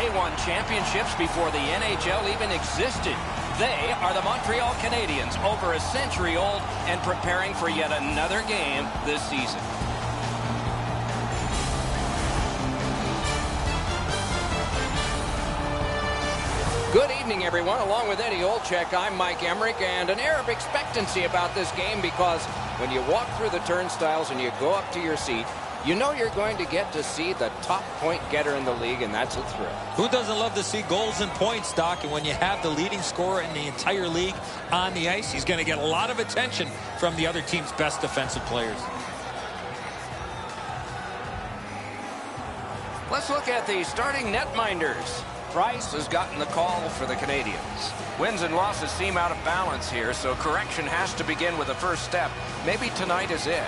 They won championships before the NHL even existed. They are the Montreal Canadiens, over a century old and preparing for yet another game this season. Good evening, everyone. Along with Eddie Olczyk, I'm Mike Emmerich, and an air of expectancy about this game because when you walk through the turnstiles and you go up to your seat, you know you're going to get to see the top point getter in the league, and that's a thrill. Who doesn't love to see goals and points, Doc? And when you have the leading scorer in the entire league on the ice, he's going to get a lot of attention from the other team's best defensive players. Let's look at the starting netminders. Price has gotten the call for the Canadiens. Wins and losses seem out of balance here, so correction has to begin with the first step. Maybe tonight is it.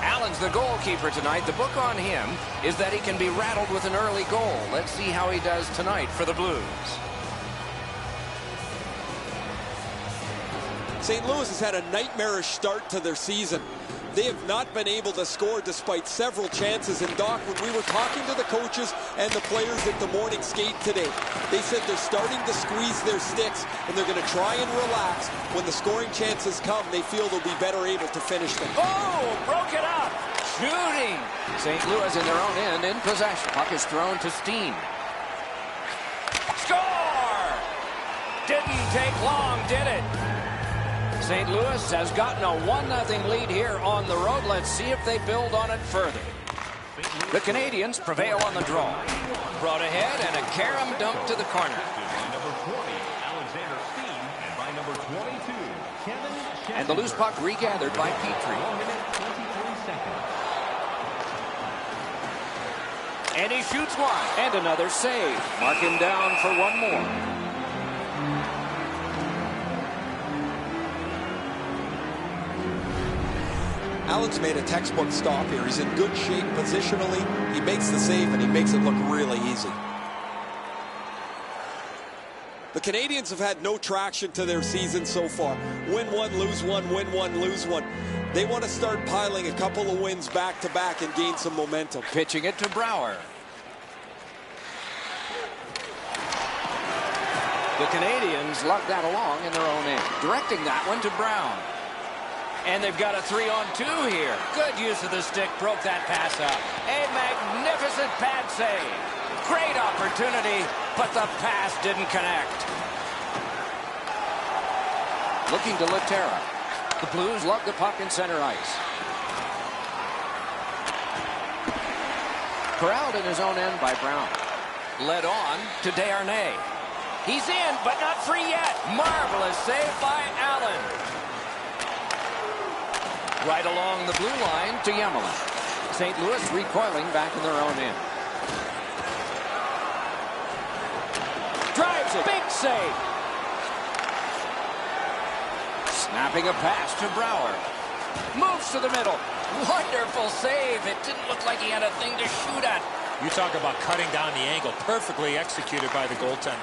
Allen's the goalkeeper tonight. The book on him is that he can be rattled with an early goal. Let's see how he does tonight for the Blues. St. Louis has had a nightmarish start to their season. They have not been able to score despite several chances. And Doc, when we were talking to the coaches and the players at the morning skate today, they said they're starting to squeeze their sticks and they're going to try and relax. When the scoring chances come, they feel they'll be better able to finish them. Oh, broke it up. Shooting. St. Louis in their own end in possession. Puck is thrown to Steen. Score! Didn't take long, did it? St. Louis has gotten a 1-0 lead here on the road. Let's see if they build on it further. The Canadiens prevail on the draw. Brought ahead and a carom dump to the corner. And the loose puck regathered by Petrie. And he shoots one. And another save. Mark him down for one more. Allen's made a textbook stop here. He's in good shape positionally. He makes the save, and he makes it look really easy. The Canadiens have had no traction to their season so far. Win one, lose one, win one, lose one. They want to start piling a couple of wins back-to-back and gain some momentum. Pitching it to Brouwer. The Canadiens lug that along in their own end. Directing that one to Brown. And they've got a 3-on-2 here. Good use of the stick. Broke that pass up. A magnificent pad save. Great opportunity, but the pass didn't connect. Looking to Laterra. The Blues lug the puck in center ice. Corralled in his own end by Brown. Led on to Desharnais. He's in, but not free yet. Marvelous save by Allen. Right along the blue line to Yemelin. St. Louis recoiling back in their own end. Drives it. Big save. Snapping a pass to Brouwer. Moves to the middle. Wonderful save. It didn't look like he had a thing to shoot at. You talk about cutting down the angle. Perfectly executed by the goaltender.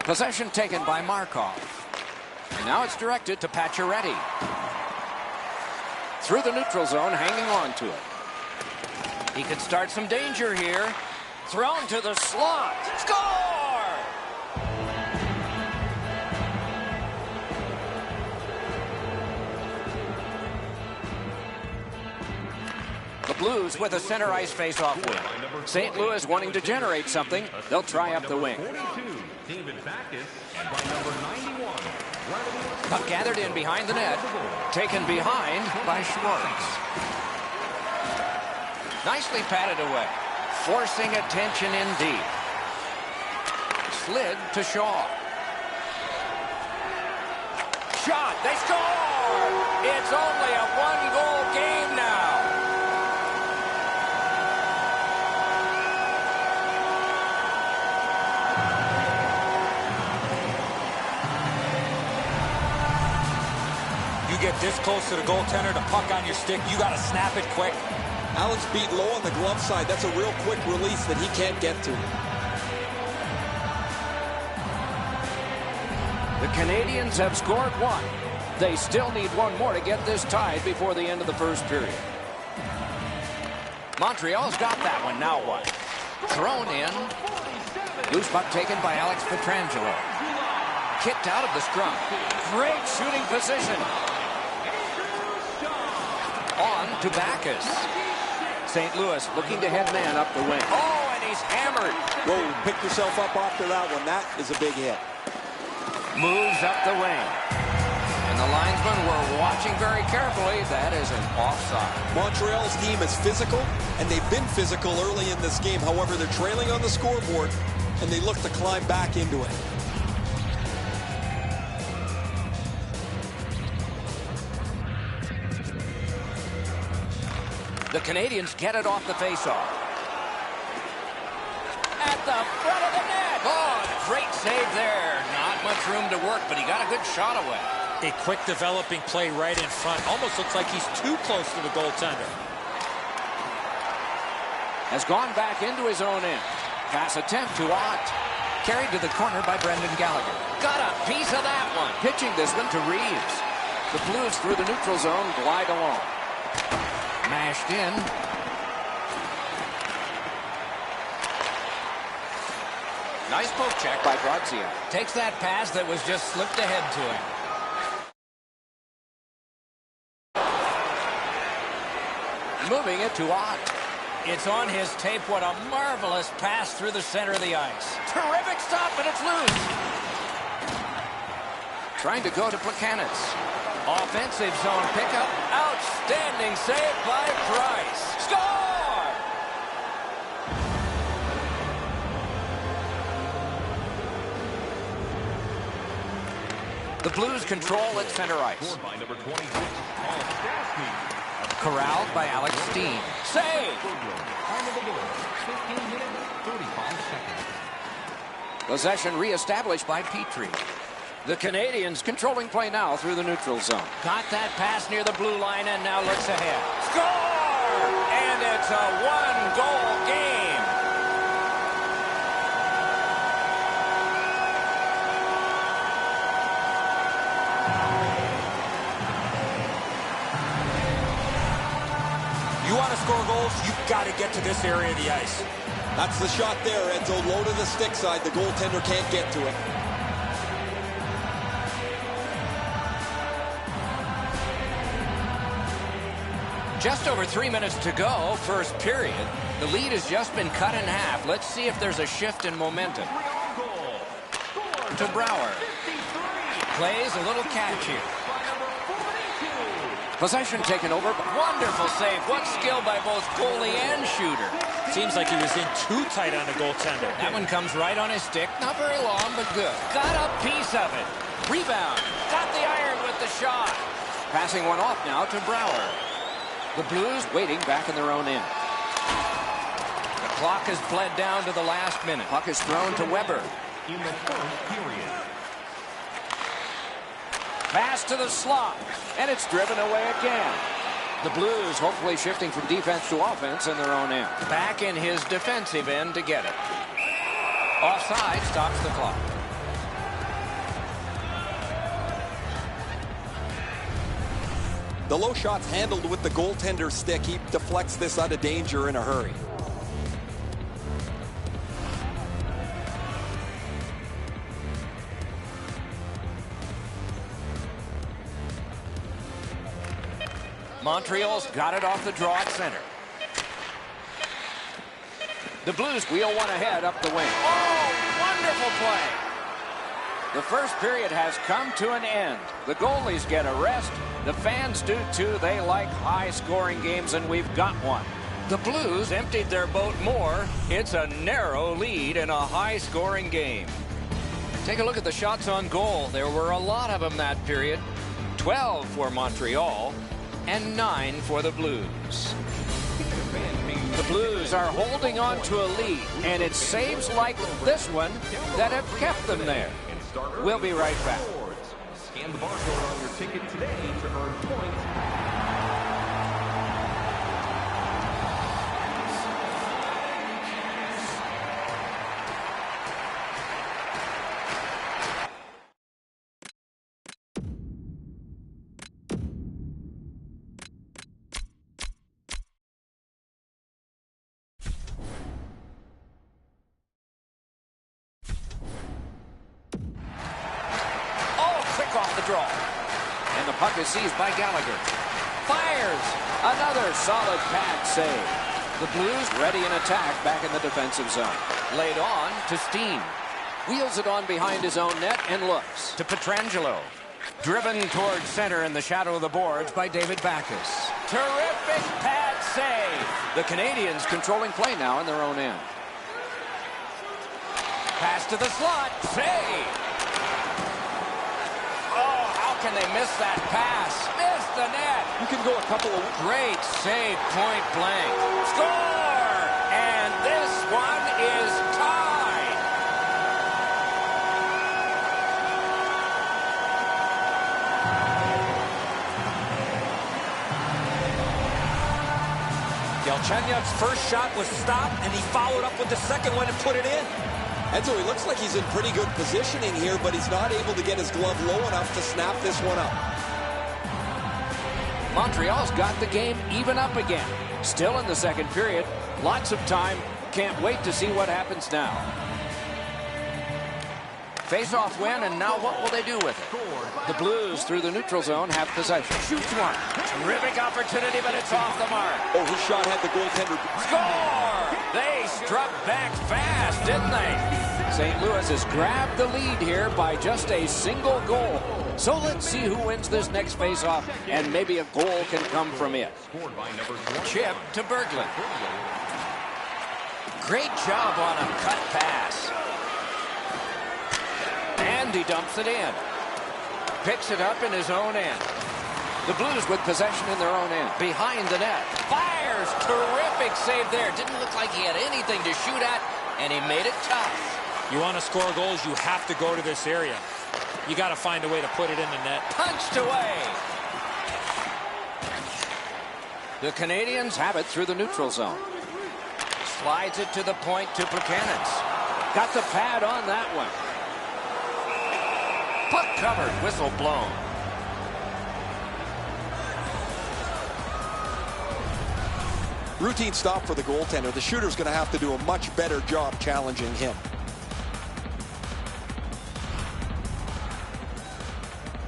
Possession taken by Markov. And now it's directed to Pacioretty. Through the neutral zone, hanging on to it. He could start some danger here. Thrown to the slot. Score! The Blues with a center ice face-off win. St. Louis wanting to generate something. They'll try up the wing. Puck gathered in behind the net. Taken behind by Schwartz. Nicely patted away. Forcing attention indeed. Slid to Shaw. Shot. They score! It's only a one-goal game now. Get this close to the goaltender, the puck on your stick, you got to snap it quick. Allen's beat low on the glove side. That's a real quick release that he can't get to. The Canadiens have scored one. They still need one more to get this tied before the end of the first period. Montreal's got that one. Now what? Thrown in. Loose puck taken by Alex Pietrangelo. Kicked out of the scrum. Great shooting position. On to Backus. St. Louis looking to head man up the wing. Oh, and he's hammered. Whoa, pick yourself up after that one. That is a big hit. Moves up the wing. And the linesmen were watching very carefully. That is an offside. Montreal's team is physical, and they've been physical early in this game. However, they're trailing on the scoreboard, and they look to climb back into it. The Canadians get it off the faceoff. At the front of the net. Oh, great save there. Not much room to work, but he got a good shot away. A quick developing play right in front. Almost looks like he's too close to the goaltender. Has gone back into his own end. Pass attempt to Ott. Carried to the corner by Brendan Gallagher. Got a piece of that one. Pitching this one to Reeves. The Blues through the neutral zone glide along. Mashed in. Nice poke check by Grazia. Takes that pass that was just slipped ahead to him. Moving it to Ott. It's on his tape. What a marvelous pass through the center of the ice. Terrific stop, and it's loose. Trying to go to Plekanec. Offensive zone pickup. Outstanding save by Price. Score! The Blues control at center ice. Corralled by Alex Steen. Save! Possession reestablished by Petrie. The Canadians controlling play now through the neutral zone. Got that pass near the blue line and now looks ahead. Score! And it's a one-goal game. You want to score goals, you've got to get to this area of the ice. That's the shot there, Edzo. Low to the stick side. The goaltender can't get to it. Just over 3 minutes to go, first period. The lead has just been cut in half. Let's see if there's a shift in momentum. To Brouwer. Plays a little catch here. Possession taken over. Wonderful save. What skill by both goalie and shooter. Seems like he was in too tight on the goaltender. That one comes right on his stick. Not very long, but good. Got a piece of it. Rebound. Got the iron with the shot. Passing one off now to Brouwer. The Blues waiting back in their own end. The clock has bled down to the last minute. Puck is thrown to Weber. In the first period. Pass to the slot, and it's driven away again. The Blues hopefully shifting from defense to offense in their own end. Back in his defensive end to get it. Offside stops the clock. The low shot's handled with the goaltender's stick. He deflects this out of danger in a hurry. Montreal's got it off the draw at center. The Blues wheel one ahead up the wing. Oh, wonderful play. The first period has come to an end. The goalies get a rest. The fans do too. They like high-scoring games, and we've got one. The Blues emptied their boat more. It's a narrow lead in a high-scoring game. Take a look at the shots on goal. There were a lot of them that period. 12 for Montreal and 9 for the Blues. The Blues are holding on to a lead, and it's saves like this one that have kept them there. We'll be right back. Scan the barcode on your ticket today to earn points. the draw. And the puck is seized by Gallagher. Fires! Another solid pad save. The Blues ready in attack back in the defensive zone. Laid on to Steen. Wheels it on behind his own net and looks to Pietrangelo. Driven towards center in the shadow of the boards by David Backes. Terrific pad save. The Canadians controlling play now in their own end. Pass to the slot. Save. Oh, how can they miss that pass? Miss the net. You can go a couple of... Great save, point blank. Score! And this one is tied. Galchenyuk's first shot was stopped, and he followed up with the second one and put it in. And so he looks like he's in pretty good positioning here, but he's not able to get his glove low enough to snap this one up. Montreal's got the game even up again. Still in the second period. Lots of time. Can't wait to see what happens now. Face-off win, and now what will they do with it? The Blues through the neutral zone have possession. Shoots one. Terrific opportunity, but it's off the mark. Oh, his shot had the goaltender. Score! They struck back fast, didn't they? St. Louis has grabbed the lead here by just a single goal. So let's see who wins this next face-off, and maybe a goal can come from it. Chip to Berglund. Great job on a cut pass. And he dumps it in. Picks it up in his own end. The Blues with possession in their own end. Behind the net. Fires! Terrific save there. Didn't look like he had anything to shoot at, and he made it tough. You want to score goals, you have to go to this area. You got to find a way to put it in the net. Punched away. The Canadians have it through the neutral zone. Slides it to the point to Buchanan. Got the pad on that one. Puck covered, whistle blown. Routine stop for the goaltender. The shooter's going to have to do a much better job challenging him.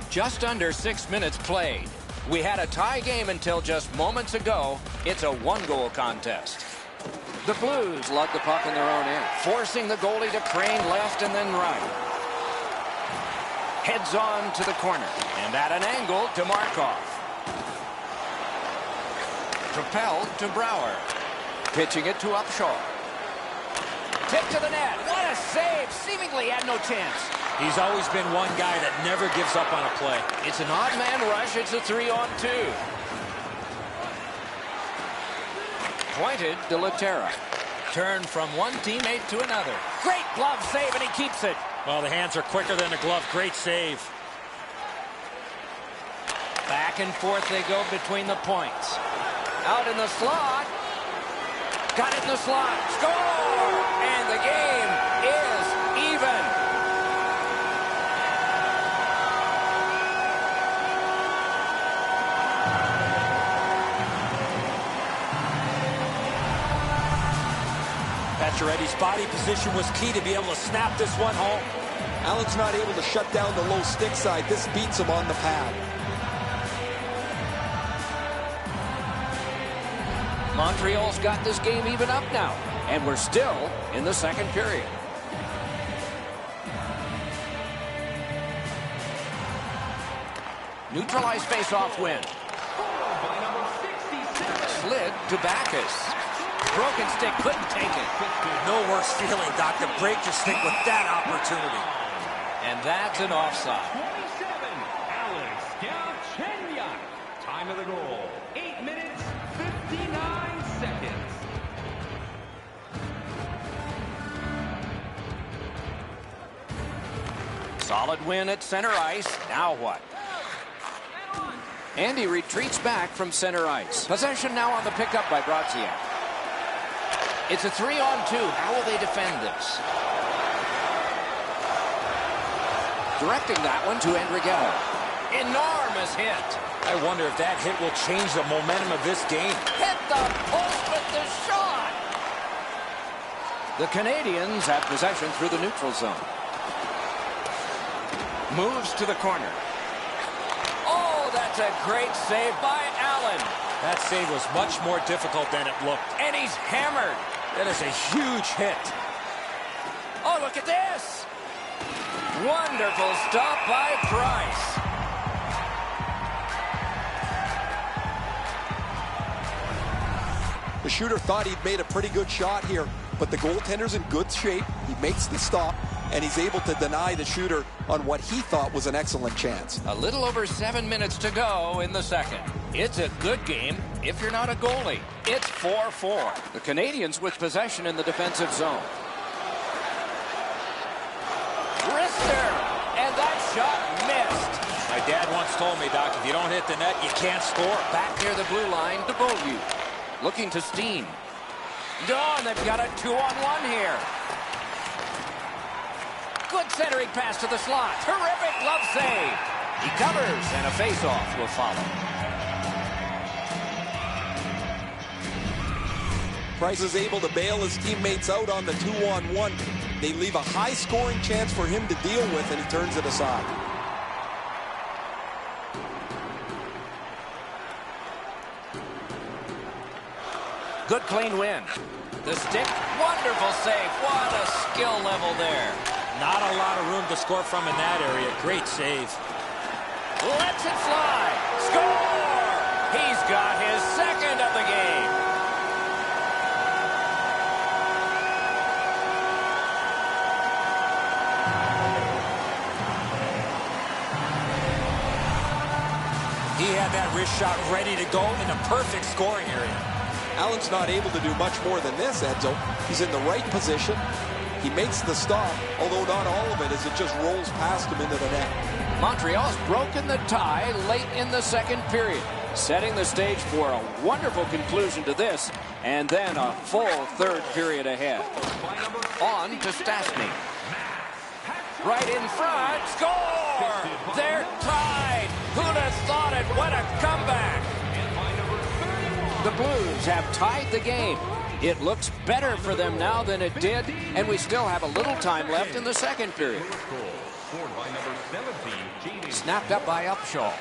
Just under 6 minutes played. We had a tie game until just moments ago. It's a one-goal contest. The Blues lug the puck in their own end, forcing the goalie to crane left and then right. Heads on to the corner, and at an angle to Markov. Propelled to Brouwer. Pitching it to Upshaw. Tip to the net. What a save. Seemingly had no chance. He's always been one guy that never gives up on a play. It's an odd man rush. It's a 3-on-2. Pointed to Laterra. Turn from one teammate to another. Great glove save, and he keeps it. Well, the hands are quicker than the glove. Great save. Back and forth they go between the points. Out in the slot. Got it in the slot. Score! And the game is even. Pacioretty's body position was key to be able to snap this one home. Allen's not able to shut down the low stick side. This beats him on the pad. Montreal's got this game even up now, and we're still in the second period. Neutralized face-off win. Slid to Backes. Broken stick, couldn't take it. No worse feeling, Doc, to break your stick with that opportunity. And that's an offside. 27, Alex Galchenyuk. Time of the goal, 8 minutes, 59 seconds. Solid win at center ice. Now what? And he retreats back from center ice. Possession now on the pickup by Brodziak. It's a 3-on-2. How will they defend this? Directing that one to Andrighetto. Enormous hit. I wonder if that hit will change the momentum of this game. Hit the post with the shot. The Canadians have possession through the neutral zone. Moves to the corner. That's a great save by Allen. That save was much more difficult than it looked. And he's hammered. That is a huge hit. Oh, look at this. Wonderful stop by Price. The shooter thought he'd made a pretty good shot here, but the goaltender's in good shape. He makes the stop, and he's able to deny the shooter on what he thought was an excellent chance. A little over 7 minutes to go in the second. It's a good game if you're not a goalie. It's 4-4. The Canadians with possession in the defensive zone. Wrister, and that shot missed. My dad once told me, Doc, if you don't hit the net, you can't score. Back near the blue line to Beaulieu. Looking to Steen. Oh, and they've got a 2-on-1 here. Good centering pass to the slot. Terrific glove save. He covers, and a face-off will follow. Price is able to bail his teammates out on the 2-on-1. They leave a high-scoring chance for him to deal with, and he turns it aside. Good clean win. The stick, wonderful save. What a skill level there. Not a lot of room to score from in that area. Great save. Lets it fly. Score! He's got his second of the game. He had that wrist shot ready to go in a perfect scoring area. Allen's not able to do much more than this, Edzo. He's in the right position. He makes the stop, although not all of it, as it just rolls past him into the net. Montreal's broken the tie late in the second period, setting the stage for a wonderful conclusion to this, and then a full third period ahead. On to Stastny. Right in front, score! They're tied! Who'd have thought it? What a comeback! The Blues have tied the game. It looks better for them now than it did, and we still have a little time left in the second period. Snapped up by Upshaw.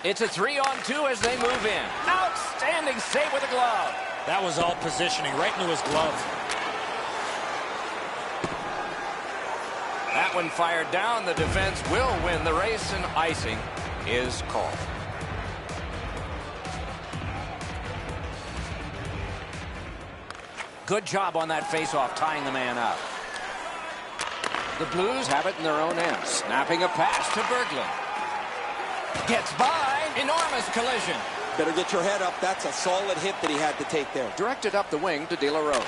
It's a 3-on-2 as they move in. Outstanding save with a glove. That was all positioning right into his glove. That one fired down. The defense will win the race, and icing is called. Good job on that faceoff, tying the man up. The Blues have it in their own end. Snapping a pass to Berglund. Gets by. Enormous collision. Better get your head up. That's a solid hit that he had to take there. Directed up the wing to De La Rose.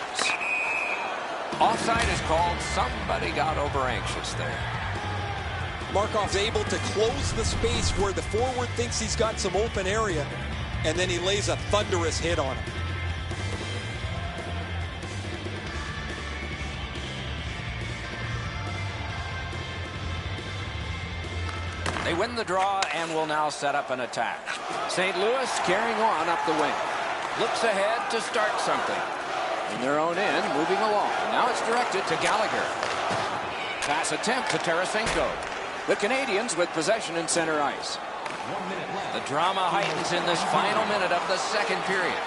Offside is called. Somebody got over anxious there. Markov's able to close the space where the forward thinks he's got some open area, and then he lays a thunderous hit on him. They win the draw and will now set up an attack. St. Louis carrying on up the wing. Looks ahead to start something. In their own end, moving along. Now it's directed to Gallagher. Pass attempt to Tarasenko. The Canadians with possession in center ice. The drama heightens in this final minute of the second period.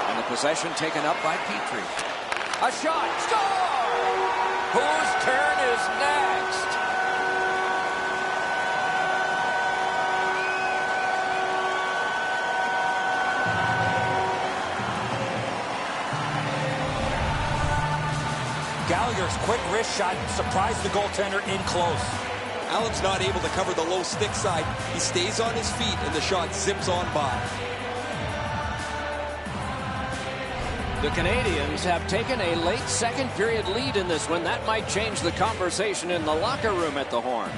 And the possession taken up by Petrie. A shot. Score! Whose turn is next? Gallagher's quick wrist shot surprised the goaltender in close. Allen's not able to cover the low stick side. He stays on his feet, and the shot zips on by. The Canadians have taken a late second period lead in this one. That might change the conversation in the locker room at the Horn.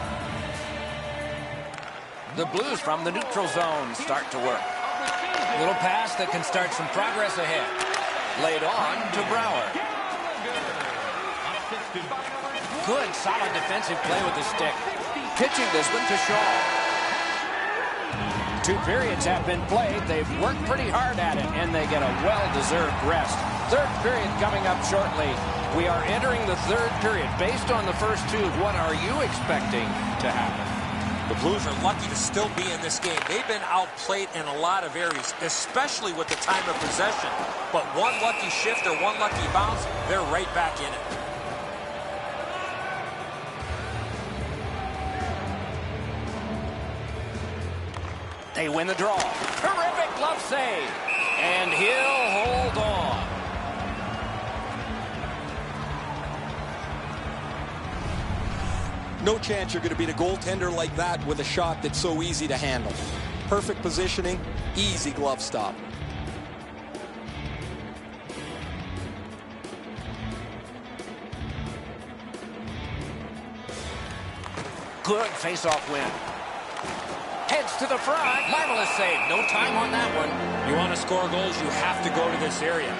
The Blues from the neutral zone start to work. Little pass that can start some progress ahead. Laid on to Brouwer. Good, solid defensive play with the stick. Pitching this one to Shaw. 2 periods have been played. They've worked pretty hard at it, and they get a well-deserved rest. Third period coming up shortly. We are entering the third period. Based on the first two, what are you expecting to happen? The Blues are lucky to still be in this game. They've been outplayed in a lot of areas, especially with the time of possession. But one lucky shift or one lucky bounce, they're right back in it. They win the draw. Terrific glove save. And he'll hold on. No chance you're going to beat a goaltender like that with a shot that's so easy to handle. Perfect positioning, easy glove stop. Good face-off win. Heads to the front. Marvelous save. No time on that one. You want to score goals, you have to go to this area.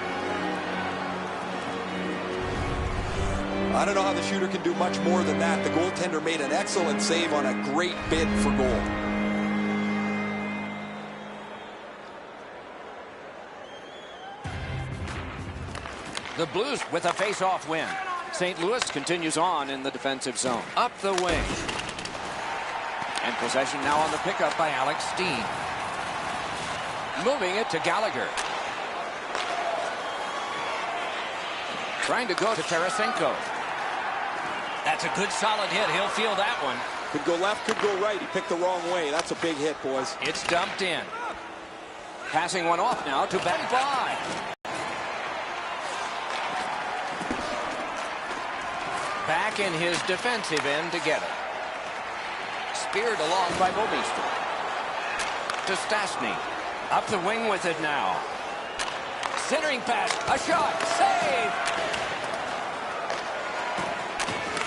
I don't know how the shooter can do much more than that. The goaltender made an excellent save on a great bid for goal. The Blues with a face-off win. St. Louis continues on in the defensive zone. Up the wing. And possession now on the pickup by Alex Steen. Moving it to Gallagher. Trying to go to Tarasenko. That's a good solid hit. He'll feel that one. Could go left, could go right. He picked the wrong way. That's a big hit, boys. It's dumped in. Passing one off now to Ben By. Back in his defensive end to get it. Speared along by Bouwmeester. To Stastny. Up the wing with it now. Centering pass. A shot. Save.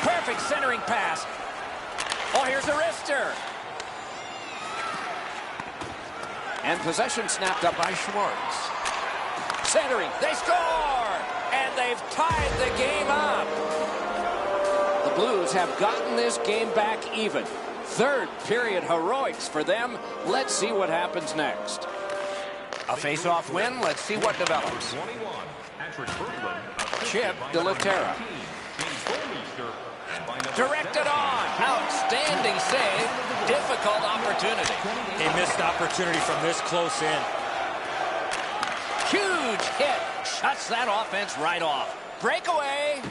Perfect centering pass. Oh, here's a wrister. And possession snapped up by Schwartz. Centering. They score! And they've tied the game up. The Blues have gotten this game back even. Third period heroics for them. Let's see what happens next. A face-off win. Let's see what develops. Chip de la Terra. Directed on. Outstanding save. Difficult opportunity. A missed opportunity from this close in. Huge hit. Shuts that offense right off. Breakaway.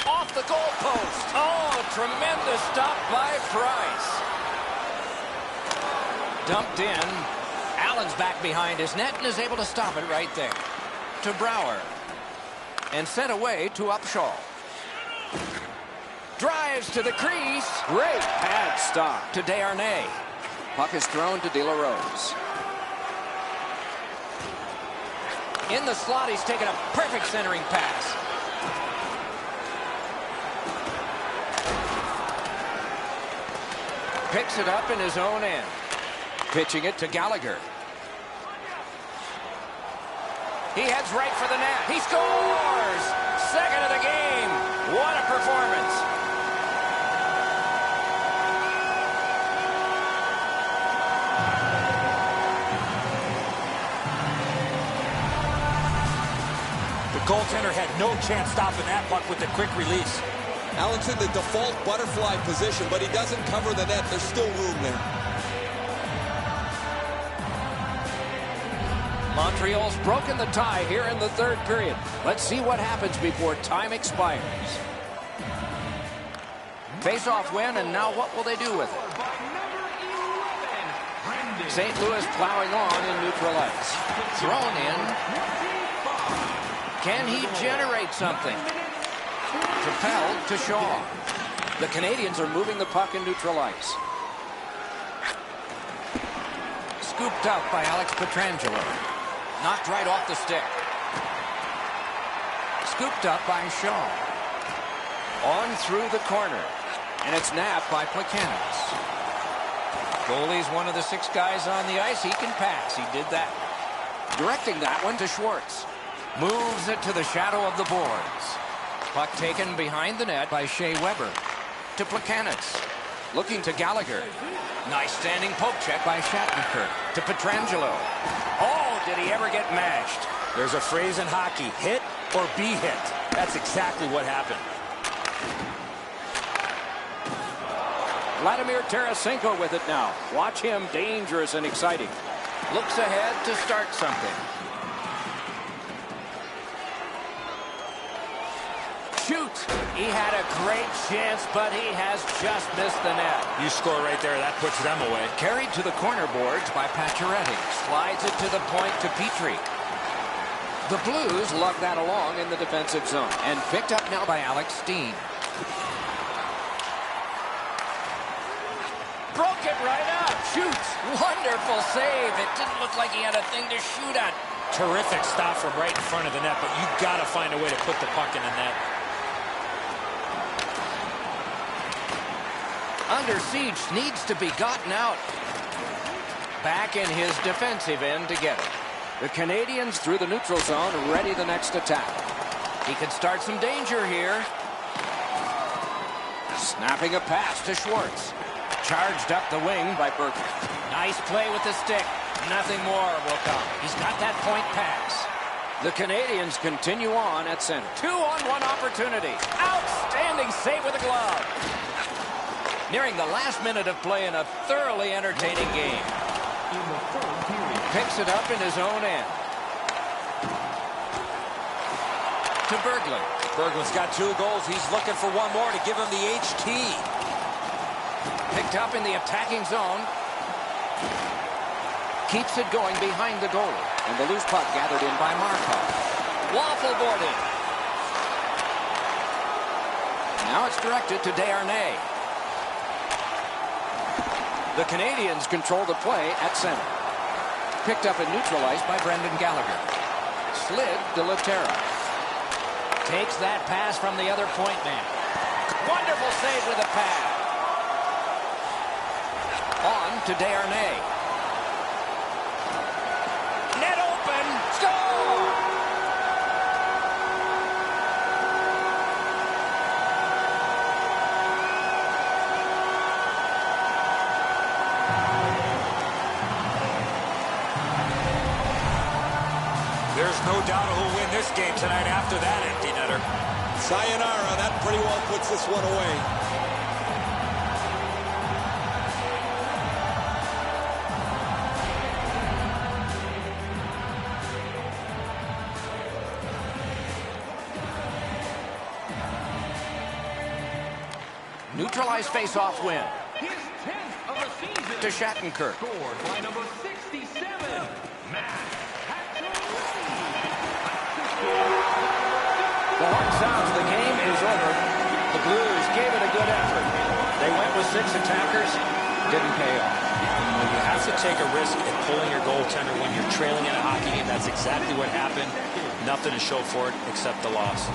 Off the goalpost. Oh, tremendous stop by Price. Dumped in. Allen's back behind his net and is able to stop it right there. To Brouwer. And sent away to Upshaw. Drives to the crease. Great pad stop to Desharnais. Puck is thrown to De La Rose. In the slot, he's taken a perfect centering pass. Picks it up in his own end. Pitching it to Gallagher. He heads right for the net. He scores! Second of the game. What a performance. The goaltender had no chance stopping that puck with the quick release. Allen's in the default butterfly position, but he doesn't cover the net. There's still room there. Montreal's broken the tie here in the third period. Let's see what happens before time expires. Face-off win, and now what will they do with it? St. Louis plowing on in neutral ice. Thrown in. Can he generate something? Propelled to Shaw. The Canadians are moving the puck in neutral ice. Scooped up by Alex Pietrangelo. Knocked right off the stick. Scooped up by Shaw. On through the corner. And it's napped by Plekanec. Goalie's one of the 6 guys on the ice. He can pass. He did that. Directing that one to Schwartz. Moves it to the shadow of the boards. Puck taken behind the net by Shea Weber. To Plekanec. Looking to Gallagher. Nice standing poke check by Shattenkirk. To Pietrangelo. Oh, did he ever get mashed? There's a phrase in hockey, hit or be hit. That's exactly what happened. Vladimir Tarasenko with it now. Watch him, dangerous and exciting. Looks ahead to start something. Shoots. He had a great chance, but he has just missed the net. You score right there, that puts them away. Carried to the corner boards by Pacioretty. Slides it to the point to Petrie. The Blues lug that along in the defensive zone. And picked up now by Alex Steen. Broke it right up. Shoots. Wonderful save. It didn't look like he had a thing to shoot at. Terrific stop from right in front of the net, but you got to find a way to put the puck in the net. Under siege, needs to be gotten out. Back in his defensive end to get it. The Canadians through the neutral zone, ready the next attack. He can start some danger here. Snapping a pass to Schwartz. Charged up the wing by Berkey. Nice play with the stick. Nothing more will come. He's got that point pass. The Canadians continue on at center. 2-on-1 opportunity. Outstanding save with a glove. Nearing the last minute of play in a thoroughly entertaining game. Picks it up in his own end. To Berglund. Berglund's got 2 goals. He's looking for one more to give him the HT. Picked up in the attacking zone. Keeps it going behind the goalie. And the loose puck gathered in by Markov. Waffle boarding. Now it's directed to Desharnais. The Canadians control the play at center. Picked up and neutralized by Brendan Gallagher. Slid to Laterra. Takes that pass from the other point man. Wonderful save with a pad. On to Desharnais. Net open. Score! There's no doubt who'll win this game tonight after that empty netter. Sayonara, that pretty well puts this one away. Neutralized face-off win. His 10th of the season. To Shattenkirk. Scored by number 67, Matt. The horn sounds. The game is over. The Blues gave it a good effort. They went with 6 attackers. Didn't pay off. Well, you have to take a risk at pulling your goaltender when you're trailing in a hockey game. That's exactly what happened. Nothing to show for it except the loss.